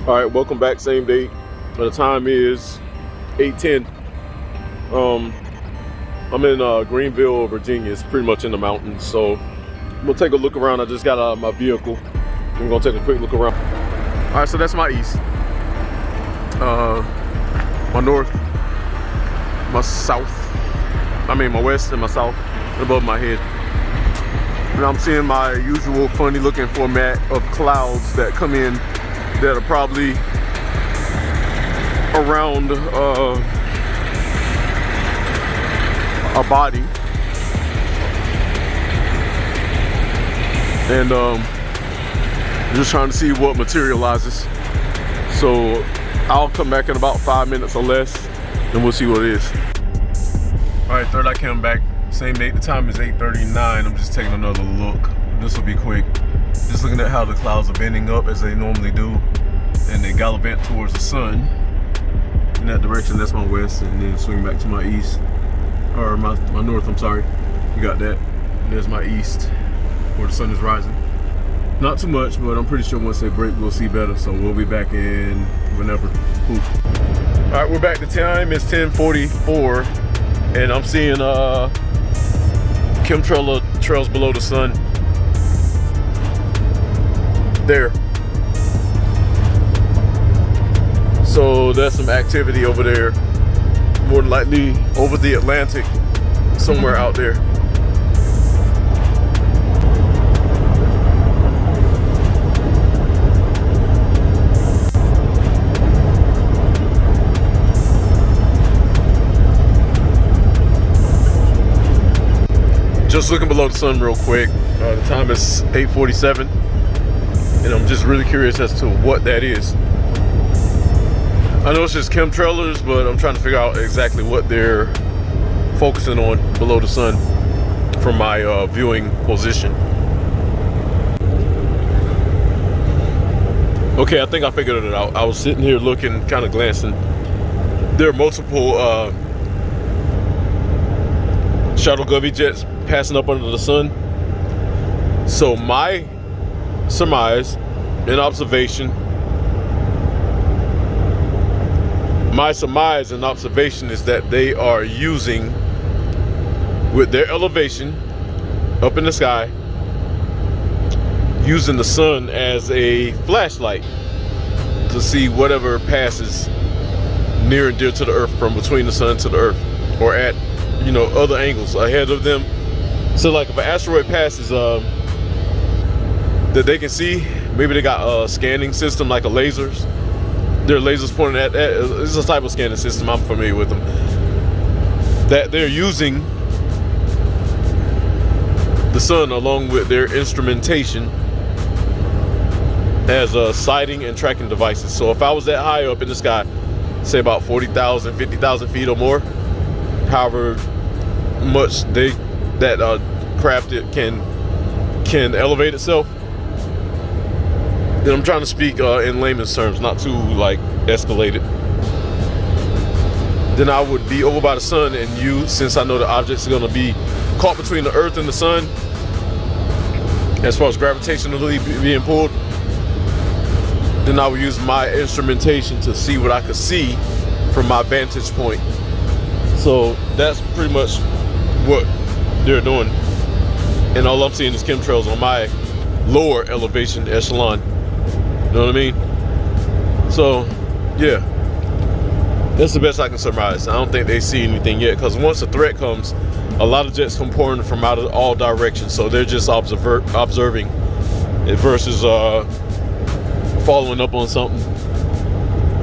All right, welcome back. Same date. The time is 8:10. I'm in Greenville, Virginia. It's pretty much in the mountains. So I'm gonna take a look around. I just got out of my vehicle. I'm gonna take a quick look around. All right, so that's my east, my north, my south. I mean my west and my south, and above my head. And I'm seeing my usual funny looking format of clouds that come in that are probably around a body. And just trying to see what materializes. So I'll come back in about 5 minutes or less and we'll see what it is. All right, third I came back. Same date, the time is 8:39. I'm just taking another look. This will be quick. Just looking at how the clouds are bending up as they normally do, and they gallivant towards the sun. In that direction, that's my west, and then swing back to my east, or my north, I'm sorry. You got that. And there's my east, where the sun is rising. Not too much, but I'm pretty sure once they break, we'll see better. So we'll be back in whenever. Ooh. All right, we're back. The time is 10:44, and I'm seeing chemtrails below the sun. There. So there's some activity over there, more than likely over the Atlantic, somewhere out there. Just looking below the sun real quick. The time is 8:47, and I'm just really curious as to what that is. I know it's just chemtrailers, but I'm trying to figure out exactly what they're focusing on below the sun from my viewing position. Okay, I think I figured it out. I was sitting here looking, kind of glancing. There are multiple shuttle Govy jets passing up under the sun. So my surmise and observation is that they are using, with their elevation up in the sky, using the sun as a flashlight to see whatever passes near and dear to the earth, from between the sun to the earth, or at, you know, other angles ahead of them. So like if an asteroid passes that they can see, maybe they got a scanning system like a lasers. There are lasers pointing at that. It's a type of scanning system, I'm familiar with them, that they're using the sun along with their instrumentation as sighting and tracking devices. So if I was that high up in the sky, say about 40,000, 50,000 feet or more, however much that craft it can elevate itself, then I'm trying to speak in layman's terms, not too like escalated. Then I would be over by the sun, and since I know the objects are going to be caught between the earth and the sun, as far as gravitationally being pulled, then I would use my instrumentation to see what I could see from my vantage point. So that's pretty much what they're doing, and all I'm seeing is chemtrails on my lower elevation echelon. You know what I mean? So yeah, that's the best I can surmise. I don't think they see anything yet, because once a threat comes, a lot of jets come pouring from out of all directions. So they're just observing it versus following up on something.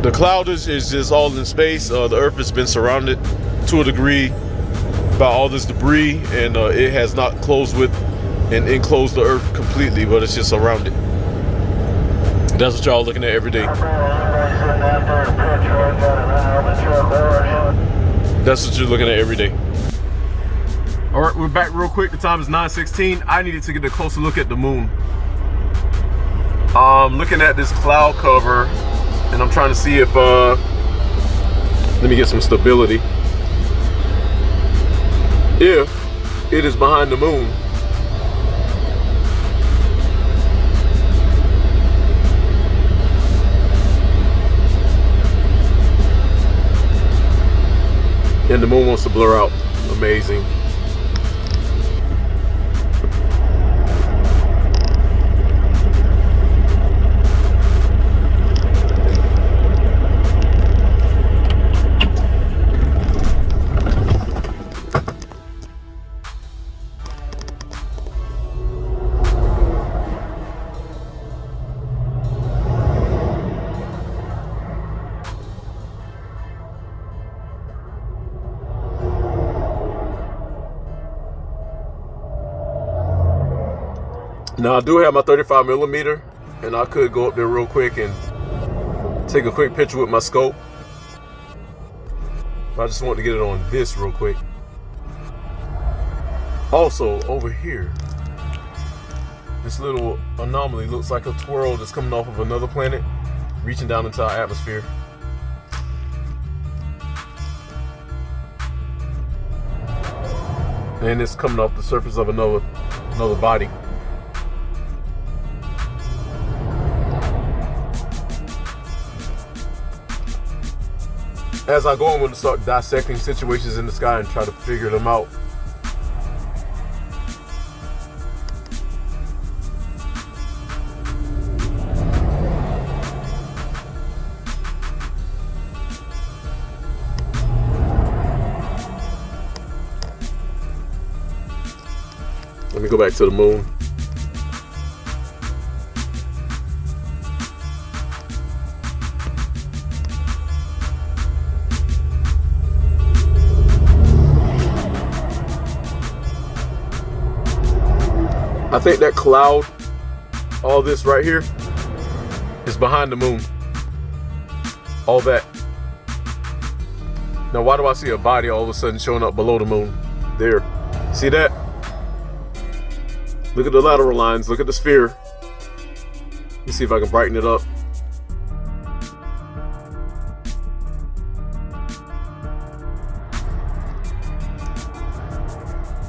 The cloud is just all in space. The earth has been surrounded to a degree by all this debris, and it has not closed with and enclosed the earth completely, but it's just around it. That's what y'all looking at every day. That's what you're looking at every day. All right, we're back real quick. The time is 9:16. I needed to get a closer look at the moon. Looking at this cloud cover, and I'm trying to see if let me get some stability. If it is behind the moon, the moon wants to blur out. Amazing. Now I do have my 35 millimeter, and I could go up there real quick and take a quick picture with my scope. But I just want to get it on this real quick. Also, over here, this little anomaly looks like a twirl that's coming off of another planet, reaching down into our atmosphere. And it's coming off the surface of another body. As I go, I'm going to start dissecting situations in the sky and try to figure them out. Let me go back to the moon. I think that cloud, all this right here, is behind the moon. All that. Now, why do I see a body all of a sudden showing up below the moon? There. See that? Look at the lateral lines. Look at the sphere. Let me see if I can brighten it up.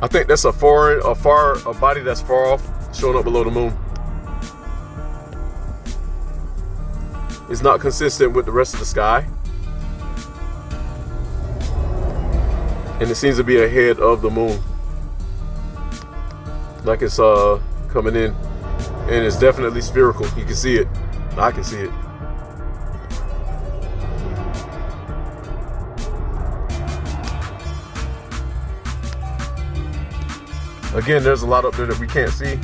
I think that's a body that's far off, showing up below the moon. It's not consistent with the rest of the sky. And it seems to be ahead of the moon. Like it's coming in. And it's definitely spherical. You can see it. I can see it. Again, there's a lot up there that we can't see.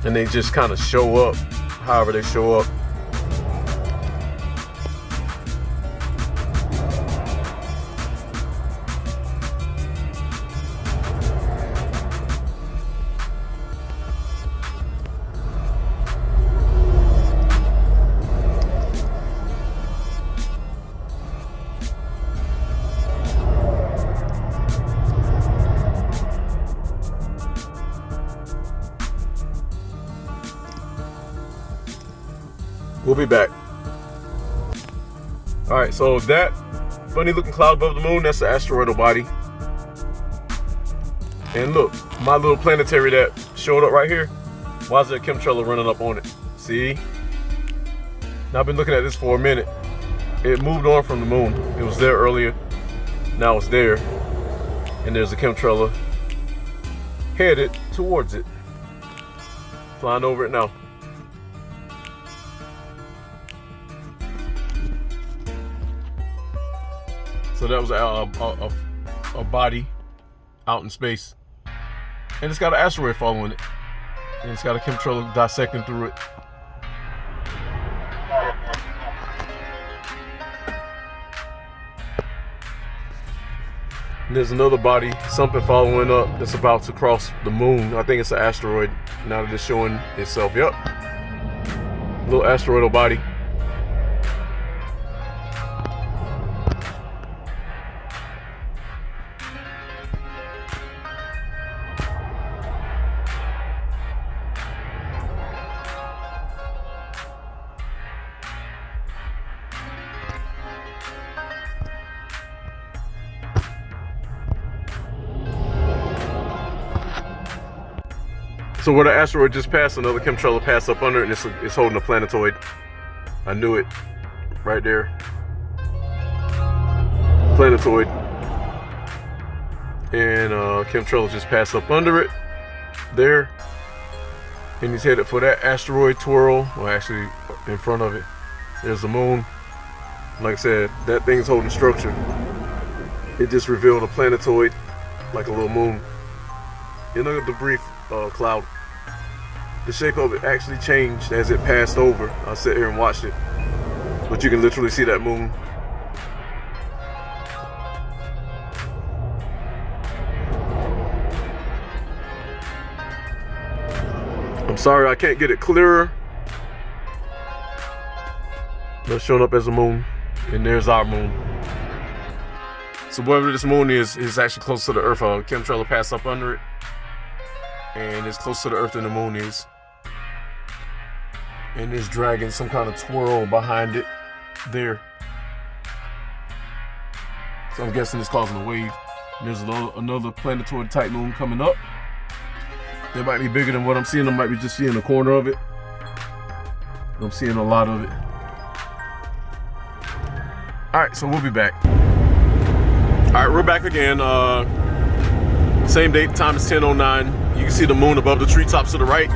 And they just kind of show up however they show up. We'll be back. All right, so that funny looking cloud above the moon, that's the asteroidal body. And look, my little planetary that showed up right here, why is there a chemtrail running up on it? See? Now I've been looking at this for a minute. It moved on from the moon. It was there earlier. Now it's there. And there's a chemtrail headed towards it. Flying over it now. So that was a body out in space. And it's got an asteroid following it. And it's got a chemtrail dissecting through it. And there's another body, something following up that's about to cross the moon. I think it's an asteroid now that it's showing itself. Yep. Little asteroidal body. So where the asteroid just passed, another chemtrail passed up under it, and it's holding a planetoid. I knew it. right there. Planetoid. And chemtrails just passed up under it there. And he's headed for that asteroid twirl. Well, actually, in front of it, there's the moon. Like I said, that thing's holding structure. It just revealed a planetoid, like a little moon, in a debris cloud. The shape of it actually changed as it passed over. I sat here and watched it, but you can literally see that moon. I'm sorry I can't get it clearer. But it's showing up as a moon, and there's our moon. So wherever this moon is actually close to the Earth. A chemtrail will pass up under it, and it's close to the Earth than the moon is. And it's dragging some kind of twirl behind it there. So I'm guessing it's causing a wave. And there's another planetoid type moon coming up. It might be bigger than what I'm seeing. I might be just seeing a corner of it. I'm seeing a lot of it. All right, so we'll be back. All right, we're back again. Same date, time is 10:09. You can see the moon above the treetops to the right.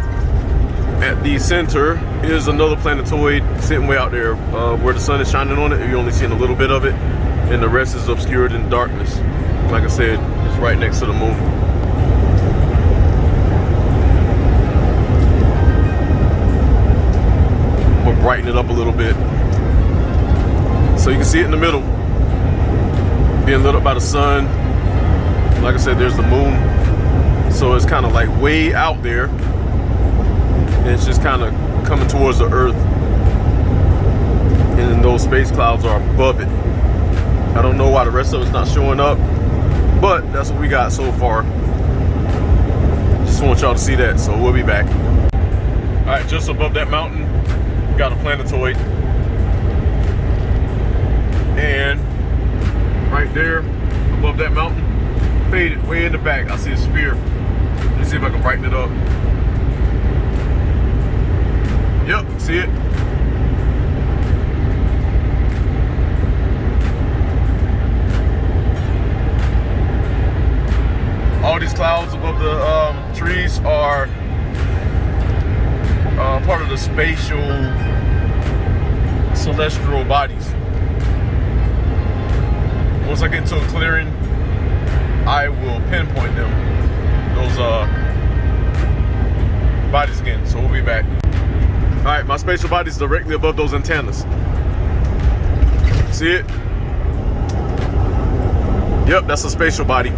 At the center is another planetoid sitting way out there where the sun is shining on it. You're only seeing a little bit of it, and the rest is obscured in darkness. Like I said, it's right next to the moon. We'll brighten it up a little bit. So you can see it in the middle, being lit up by the sun. Like I said, there's the moon. So it's kind of like way out there. And it's just kind of coming towards the Earth. And then those space clouds are above it. I don't know why the rest of it's not showing up, but that's what we got so far. Just want y'all to see that, so we'll be back. All right, just above that mountain, got a planetoid. And right there, above that mountain, faded way in the back, I see a sphere. Let's see if I can brighten it up. Yep, see it? All these clouds above the trees are part of the spatial celestial bodies. Once I get into a clearing, I will pinpoint them, those bodies again, so we'll be back. All right, my spatial body is directly above those antennas. See it? Yep, that's a spatial body.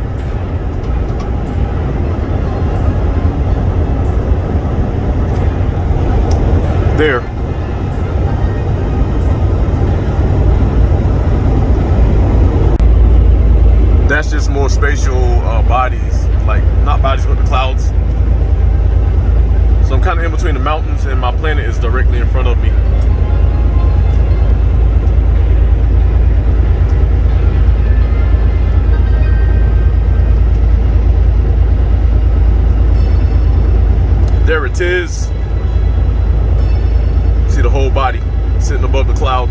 There. That's just more spatial bodies, like not bodies but the clouds. So I'm kind of in between the mountains, and my planet is directly in front of me. There it is. See the whole body sitting above the cloud.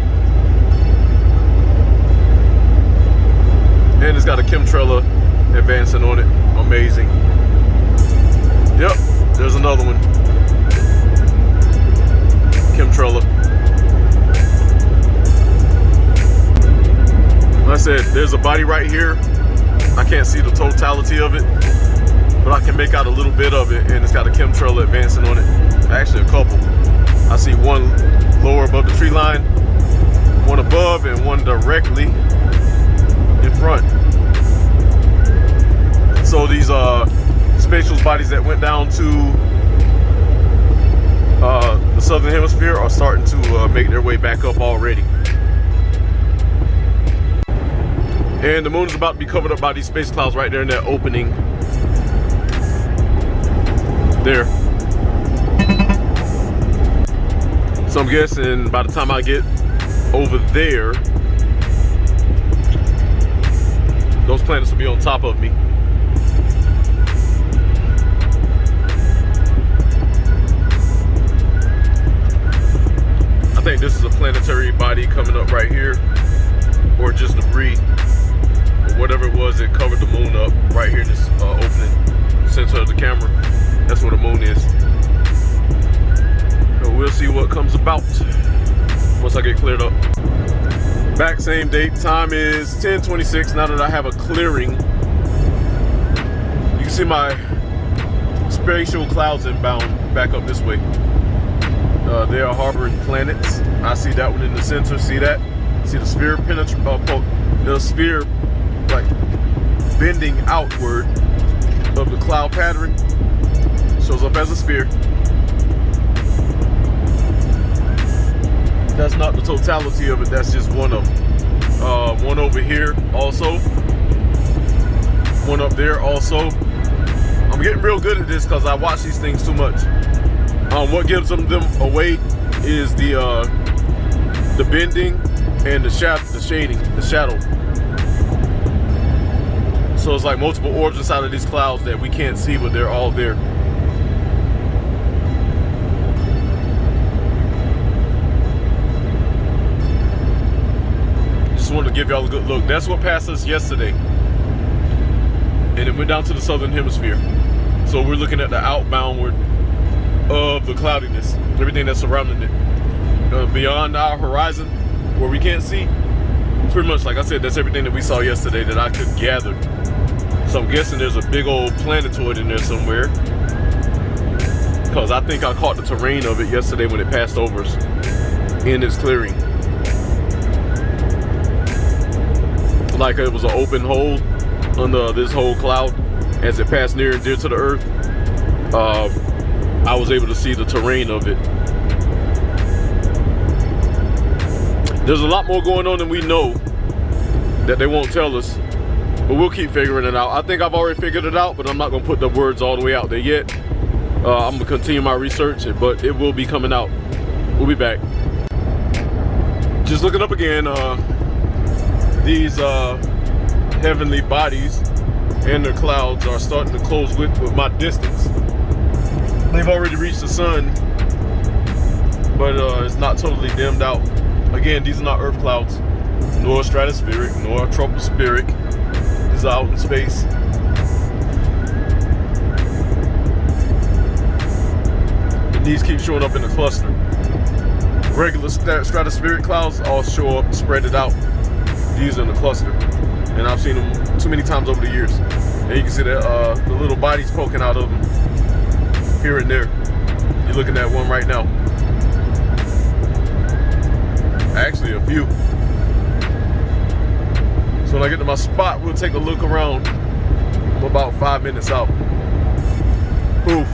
And it's got a chemtrail advancing on it. Amazing. Yep, there's another one. Chemtrail. Like I said, there's a body right here. I can't see the totality of it, but I can make out a little bit of it, and it's got a chemtrail advancing on it. Actually, a couple. I see one lower above the tree line, one above, and one directly in front. So these spatial bodies that went down to the southern hemisphere are starting to make their way back up already. And the moon is about to be covered up by these space clouds right there in that opening there. So I'm guessing by the time I get over there, those planets will be on top of me. I think think this is a planetary body coming up right here, or just debris, or whatever it was that covered the moon up right here in this opening center of the camera. That's where the moon is. So we'll see what comes about once I get cleared up. Back same date. Time is 10:26. Now that I have a clearing, you can see my spatial clouds inbound back up this way. They are harboring planets. I see that one in the center. See that? See the sphere the sphere like bending outward of the cloud pattern. Shows up as a sphere. That's not the totality of it. That's just one of them. One over here also. One up there also. I'm getting real good at this because I watch these things too much. What gives them away is the bending and the shading, the shadow. So it's like multiple orbs inside of these clouds that we can't see, but they're all there. Just wanted to give y'all a good look. That's what passed us yesterday, and it went down to the southern hemisphere. So we're looking at the outboundward of the cloudiness, everything that's surrounding it. Beyond our horizon, where we can't see, pretty much, like I said, that's everything that we saw yesterday that I could gather. So I'm guessing there's a big old planetoid in there somewhere, because I think I caught the terrain of it yesterday when it passed over us in its clearing. Like it was an open hole under this whole cloud. As it passed near and dear to the earth, I was able to see the terrain of it. There's a lot more going on than we know that they won't tell us, but we'll keep figuring it out. I think I've already figured it out, but I'm not gonna put the words all the way out there yet. I'm gonna continue my research, but it will be coming out. We'll be back. Just looking up again, these heavenly bodies and their clouds are starting to close with my distance. They've already reached the sun, but it's not totally dimmed out. Again, these are not Earth clouds, nor stratospheric, nor tropospheric. These are out in space. And these keep showing up in the cluster. Regular stratospheric clouds all show up spread it out. These are in the cluster. And I've seen them too many times over the years. And you can see that the little bodies poking out of them here and there. You're looking at one right now. Actually, a few. So when I get to my spot, we'll take a look around. I'm about 5 minutes out. Poof.